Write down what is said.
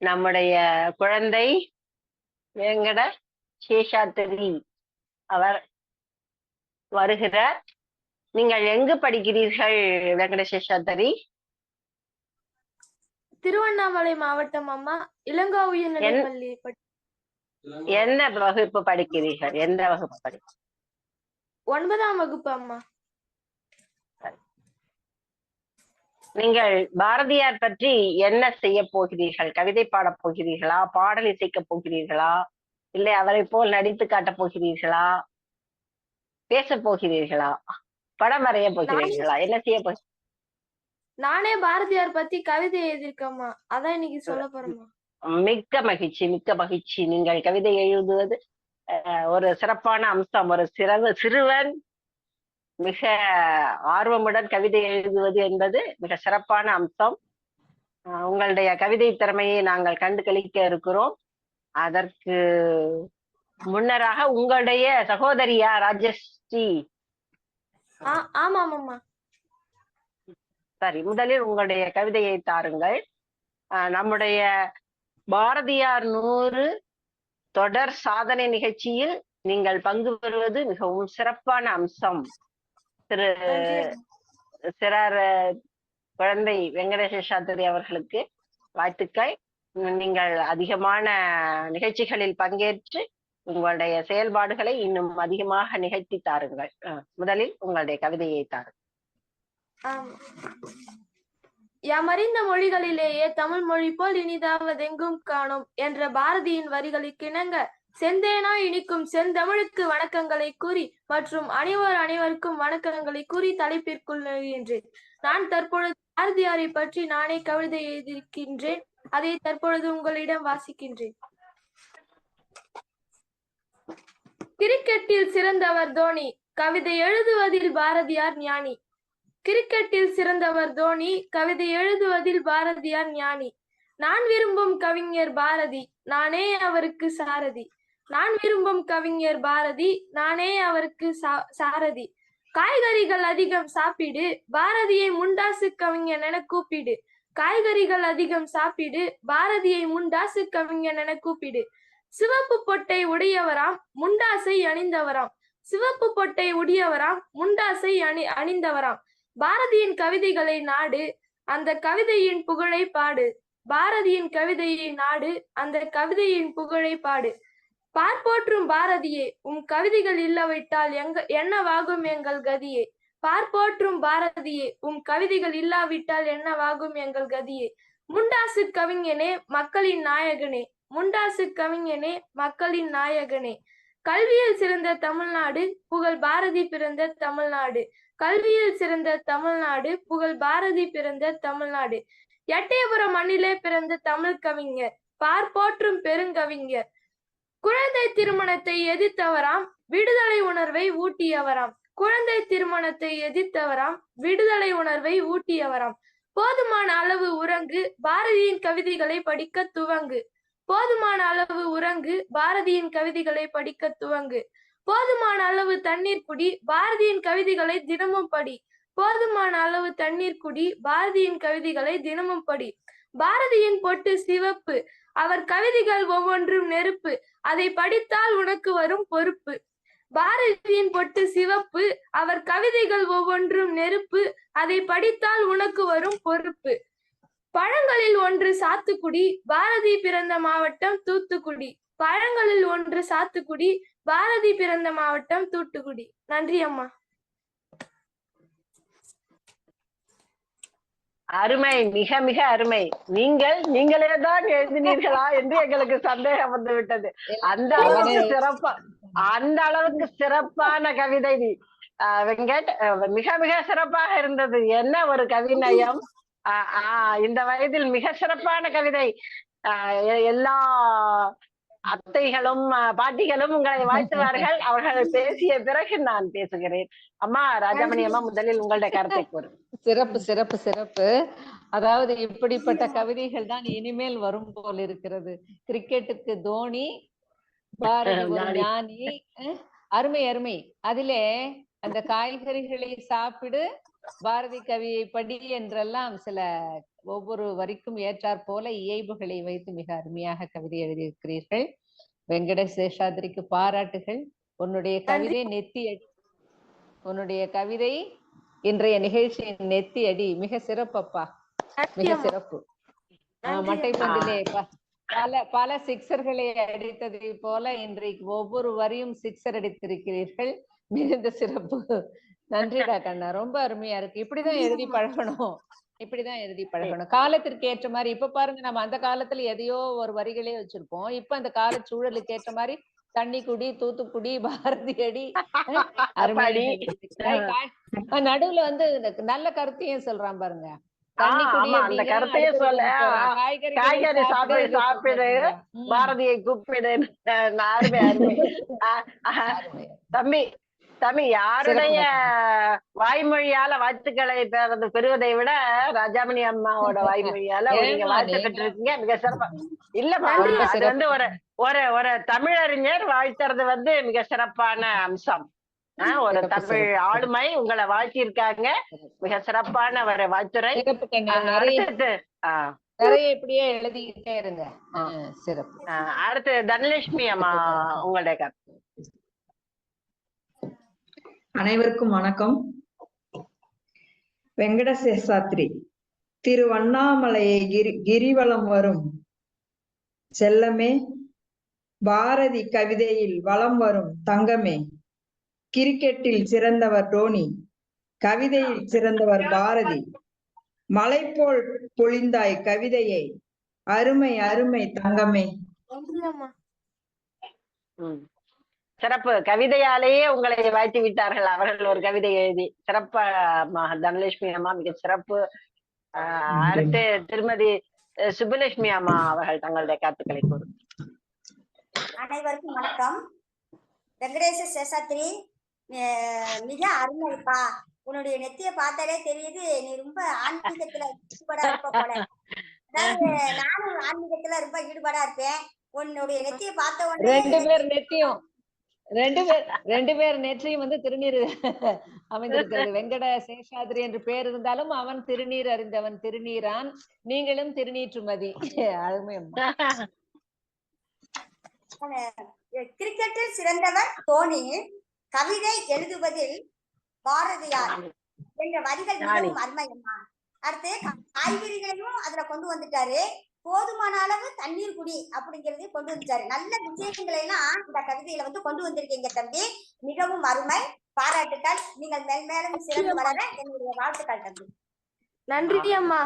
நம்முடைய குழந்தை வெங்கட சேஷாத்திரி அவர் வருகிறார். நீங்கள் எங்கு படிக்கிறீர்கள் வெங்கட சேஷாத்திரி? திருவண்ணாமலை மாவட்டம் அம்மா, இளங்கோ உயர்நிலைப் பள்ளி. எந்த வகுப்பு படிக்கிறீர்கள்? எந்த வகுப்பு படி? 9ஆம் வகுப்பு அம்மா. நீங்கள் பாரதியார் பற்றி என்ன செய்ய போகிறீர்கள்? கவிதை பாடப் போகிறீர்களா? பாடல் இசைக்கப் போகிறீர்களா? இல்லை அவரை போல் நடித்து காட்டப் போகிறீர்களா? பேச போகிறீர்களா? படம் வரைய போகிறீர்களா? என்ன செய்ய போ? நானே பாரதியார் பத்தி கவிதை எழுதியிருக்கேம்மா, அதான் இன்னைக்கு சொல்ல போறேம்மா. மிக்க மகிழ்ச்சி, மிக்க மகிழ்ச்சி. நீங்கள் கவிதை எழுதுவது ஒரு சிறப்பான அம்சம். ஒரு சிறுவன் மிக ஆர்வமுடன் கவிதை எழுதுவது என்பது மிக சிறப்பான அம்சம். உங்களுடைய கவிதை திறமையை நாங்கள் கண்டு களிக்க இருக்கிறோம். அதற்கு முன்னராக உங்களுடைய சகோதரியா ராஜஸ்ரீ? ஆமாமாம்மா. சரி, முதலில் உங்களுடைய கவிதையை தாருங்கள். நம்முடைய பாரதியார் 100 தொடர் சாதனை நிகழ்ச்சியில் நீங்கள் பங்கு பெறுவது மிகவும் சிறப்பான அம்சம். சிறார் குழந்தை வெங்கடேஷாத்திரி அவர்களுக்கு வாழ்த்துக்கள். நீங்கள் அதிகமான நிகழ்ச்சிகளில் பங்கேற்று உங்களுடைய செயல்பாடுகளை இன்னும் அதிகமாக நிகழ்த்தி தாருங்கள். முதலில் உங்களுடைய கவிதையை தாருங்கள். யாமறிந்த மொழிகளிலேயே தமிழ் மொழி போல் இனிதாவதெங்கும் காணோம் என்ற பாரதியின் வரிகளுக்கிணங்க செந்தேனாய் இனிக்கும் செந்தமிழுக்கு வணக்கங்களை கூறி மற்றும் அனைவருக்கும் வணக்கங்களை கூறி தலைப்பிற்குள் நுழைகின்றேன். நான் தற்பொழுது பாரதியாரை பற்றி நானே கவிதை எழுதியிருக்கின்றேன். அதை தற்பொழுது உங்களிடம் வாசிக்கின்றேன். கிரிக்கெட்டில் சிறந்தவர் தோனி, கவிதை எழுதுவதில் பாரதியார் ஞானி. கிரிக்கெட்டில் சிறந்தவர் தோனி, கவிதை எழுதுவதில் பாரதியார் ஞானி. நான் விரும்பும் கவிஞர் பாரதி, நானே அவருக்கு சாரதி. நான் விரும்பும் கவிஞர் பாரதி, நானே அவருக்கு சாரதி. காய்கறிகள் அதிகம் சாப்பிடு, பாரதியை முண்டாசு கவிஞன் என கூப்பிடு. காய்கறிகள் அதிகம் சாப்பிடு, பாரதியை முண்டாசு கவிஞன் என கூப்பிடு. சிவப்பு பொட்டை உடையவராம், முண்டாசை அணிந்தவராம். சிவப்பு பொட்டை உடையவராம், முண்டாசை அணிந்தவராம். பாரதியின் கவிதைகளை நாடு, அந்த கவிதையின் புகழை பாடு. பாரதியின் கவிதையை நாடு, அந்த கவிதையின் புகழை பாடு. பார்ப்போற்றும் பாரதியே, உம் கவிதைகள் இல்லாவிட்டால் என்னவாகும் எங்கள் கதியே. பார்ப்போற்றும் பாரதியே, உம் கவிதைகள் இல்லாவிட்டால் என்னவாகும் எங்கள் கதியே. முண்டாசு கவிஞனே, மக்களின் நாயகனே. முண்டாசு கவிஞனே, மக்களின் நாயகனே. கல்வியில் சிறந்த தமிழ்நாடு, புகழ் பாரதி பிறந்த தமிழ்நாடு. கல்வியில் சிறந்த தமிழ்நாடு, புகழ் பாரதி பிறந்த தமிழ்நாடு. எட்டயபுரம் மண்ணிலே பிறந்த தமிழ் கவிஞர், பார்ப்போற்றும் பெருங்கவிஞர். குழந்தை திருமணத்தை எதிர்த்தவராம், விடுதலை உணர்வை ஊட்டியவராம். குழந்தை திருமணத்தை எதிர்த்தவராம், விடுதலை உணர்வை ஊட்டியவராம். போதுமான அளவு உறங்கு, பாரதியின் கவிதைகளை படிக்க துவங்கு. போதுமான அளவு உறங்கு, பாரதியின் கவிதைகளை படிக்க துவங்கு. போதுமான அளவு தண்ணீர் குடி, பாரதியின் கவிதைகளை தினமும் படி. போதுமான அளவு தண்ணீர் குடி, பாரதியின் கவிதைகளை தினமும் படி. பாரதியின் பொட்டு சிவப்பு, அவர் கவிதைகள் ஒவ்வொன்றும் நெருப்பு, அதை படித்தால் உனக்கு வரும் பொறுப்பு. பாரதியின் பொட்டு சிவப்பு, அவர் கவிதைகள் ஒவ்வொன்றும் நெருப்பு, அதை படித்தால் உனக்கு வரும் பொறுப்பு. பழங்களில் ஒன்று சாத்துக்குடி, பாரதி பிறந்த மாவட்டம் தூத்துக்குடி. பழங்களில் ஒன்று சாத்துக்குடி, பாரதி பிறந்த மாவட்டம் தூத்துக்குடி. நன்றி அம்மா. அருமை, மிக மிக அருமை. நீங்களேதான் எழுதினீர்களா என்று எங்களுக்கு சந்தேகம் வந்து விட்டது. அந்த அளவுக்கு சிறப்பான கவிதை வெங்கட், மிக மிக சிறப்பாக இருந்தது. என்ன ஒரு கவிநயம்! இந்த வயதில் மிக சிறப்பான கவிதை. எல்லா அத்தைகளும் பாட்டிகளும் உங்களை வாழ்த்துவார்கள். அவர்கள் பேசிய பிறகு நான் பேசுகிறேன். அம்மா ராஜாமணி அம்மா, முதலில் உங்களுடைய கருத்தை கூறு. சிறப்பு சிறப்பு சிறப்பு. அதாவது இப்படிப்பட்ட கவிதைகள் தான் இனிமேல் வரும் போல் இருக்கிறது. கிரிக்கெட்டுக்கு தோனி, பாரதி ஒரு ஞானி. அருமை அருமை. அதிலே அந்த காய்கறிகளை சாப்பிடு, பாரதி கவியை படி என்றெல்லாம் சில ஒவ்வொரு வரிக்கும் ஏற்றாற் போல இயைபுகளை வைத்து மிக அருமையாக கவிதை எழுதியிருக்கிறீர்கள். வெங்கட சேஷாத்ரிக்கு பாராட்டுகள். உன்னுடைய கவிதை நெத்தி அடி, உன்னுடைய கவிதை இன்றைய நிகழ்ச்சியின் நெத்தி அடி. மிக சிறப்பப்பா, மிக சிறப்பு. மட்டை பந்திலே பல சிக்ஸர்களை அடித்ததை போல இன்றைக்கு ஒவ்வொரு வரியும் சிக்ஸர் அடித்திருக்கிறீர்கள். மிகுந்த சிறப்பு. நன்றிடா கண்ணா, ரொம்ப அருமையா இருக்கு. இப்படிதான் எழுதி பழகணும், இப்படிதான் எழுதி பழகணும். காலத்திற்கு ஏற்ற மாதிரி. இப்ப பாருங்க, நம்ம அந்த காலத்துல எதையோ ஒரு வரிகளே வச்சிருப்போம். இப்ப அந்த கால சூழலுக்கு ஏற்ற மாதிரி தண்ணி குடி, தூத்துக்குடி, பாரதி அடி, நடுவுல வந்து நல்ல கருத்தையும் சொல்றான் பாருங்க. தண்ணி குடி, அந்த கருத்தையும் சொல்ல, காய்கறி சாப்பிடு, பாரதியை கூப்பிடு. அருமை அருமை. தம்பி யாருடைய வாய்மொழியால வாழ்த்துக்களை பெறுவதை விட ராஜாமணி அம்மாவோட வாய்மொழியால நீங்க வாழ்த்து பெற்றிருக்கீங்க. மிக சிறப்பா. இல்லம்மா, அது வந்து ஒரு தமிழறிஞர் வாழ்த்துறது வந்து மிக சிறப்பான அம்சம். ஒரு தமிழ் ஆளுமை உங்களை வாழ்த்தியிருக்காங்க. மிக சிறப்பான ஒரு வாழ்த்துறை. நிறைய இப்படியே எழுதிக்கிட்டே இருங்க. சிறப்பு. அடுத்து தனலட்சுமி அம்மா, உங்களுடைய கருத்து. அனைவருக்கும் வணக்கம். வெங்கட சேஷாத்ரி, திருவண்ணாமலையை கிரிவலம் வரும் செல்லமே, பாரதி கவிதையில் வலம் வரும் தங்கமே, கிரிக்கெட்டில் சிறந்தவர் டோனி, கவிதையில் சிறந்தவர் பாரதி, மலை போல் பொழிந்தாய் கவிதையை, அருமை அருமை தங்கமே. சிறப்பு. கவிதையாலேயே உங்களை வாழ்த்தி விட்டார்கள் அவர்கள் ஒரு கவிதை எழுதி. சிறப்பா தனலட்சுமி அம்மா, மிக சிறப்பு. அடுத்து திருமதி சுப்புலட்சுமி அம்மா அவர்கள் தங்களுடைய கருத்துக்களை கூறும். அனைவருக்கும் வணக்கம். வெங்கடேச சேஷாத்ரி, மிக அருமைப்பா. உன்னுடைய நெத்திய பார்த்தாலே தெரியுது நீ ரொம்ப ஆன்மீகத்துல ஈடுபாடா இருப்ப போல. அதாவது நானும் ஆன்மீகத்துல ரொம்ப ஈடுபாடா இருப்பேன். உன்னுடைய நெத்திய பார்த்த உடனே ரெண்டு பேர் நெற்றியும் வந்து திருநீர் அமைந்திருக்கிறது. வெங்கட சேஷாத்ரி என்று பேர் இருந்தாலும் அவன் திருநீர் அறிந்தவன், திருநீரான். நீங்களும் திருநீற்றுமதி. அருமையம்மா. கிரிக்கெட்டில் சிறந்தவர் தோனி, கவிதை எழுதுவதில் பாரதியார் என்ற வரிகள் மிகவும் அருமையம்மா. அடுத்து காய்கறிகளையும் அதுல கொண்டு வந்துட்டாரு. போதுமான அளவு தண்ணீர் குடி அப்படிங்கறத கொண்டு வந்துட்டாரு. நல்ல விஷயங்களை எல்லாம் இந்த கவிதையில வந்து கொண்டு வந்திருக்கீங்க தம்பி. மிகவும் அருமை. பாராட்டுக்கள். நீங்கள் மேலும் சிறந்து வளர என்னுடைய வாழ்த்துக்கள் தம்பி. நன்றி அம்மா.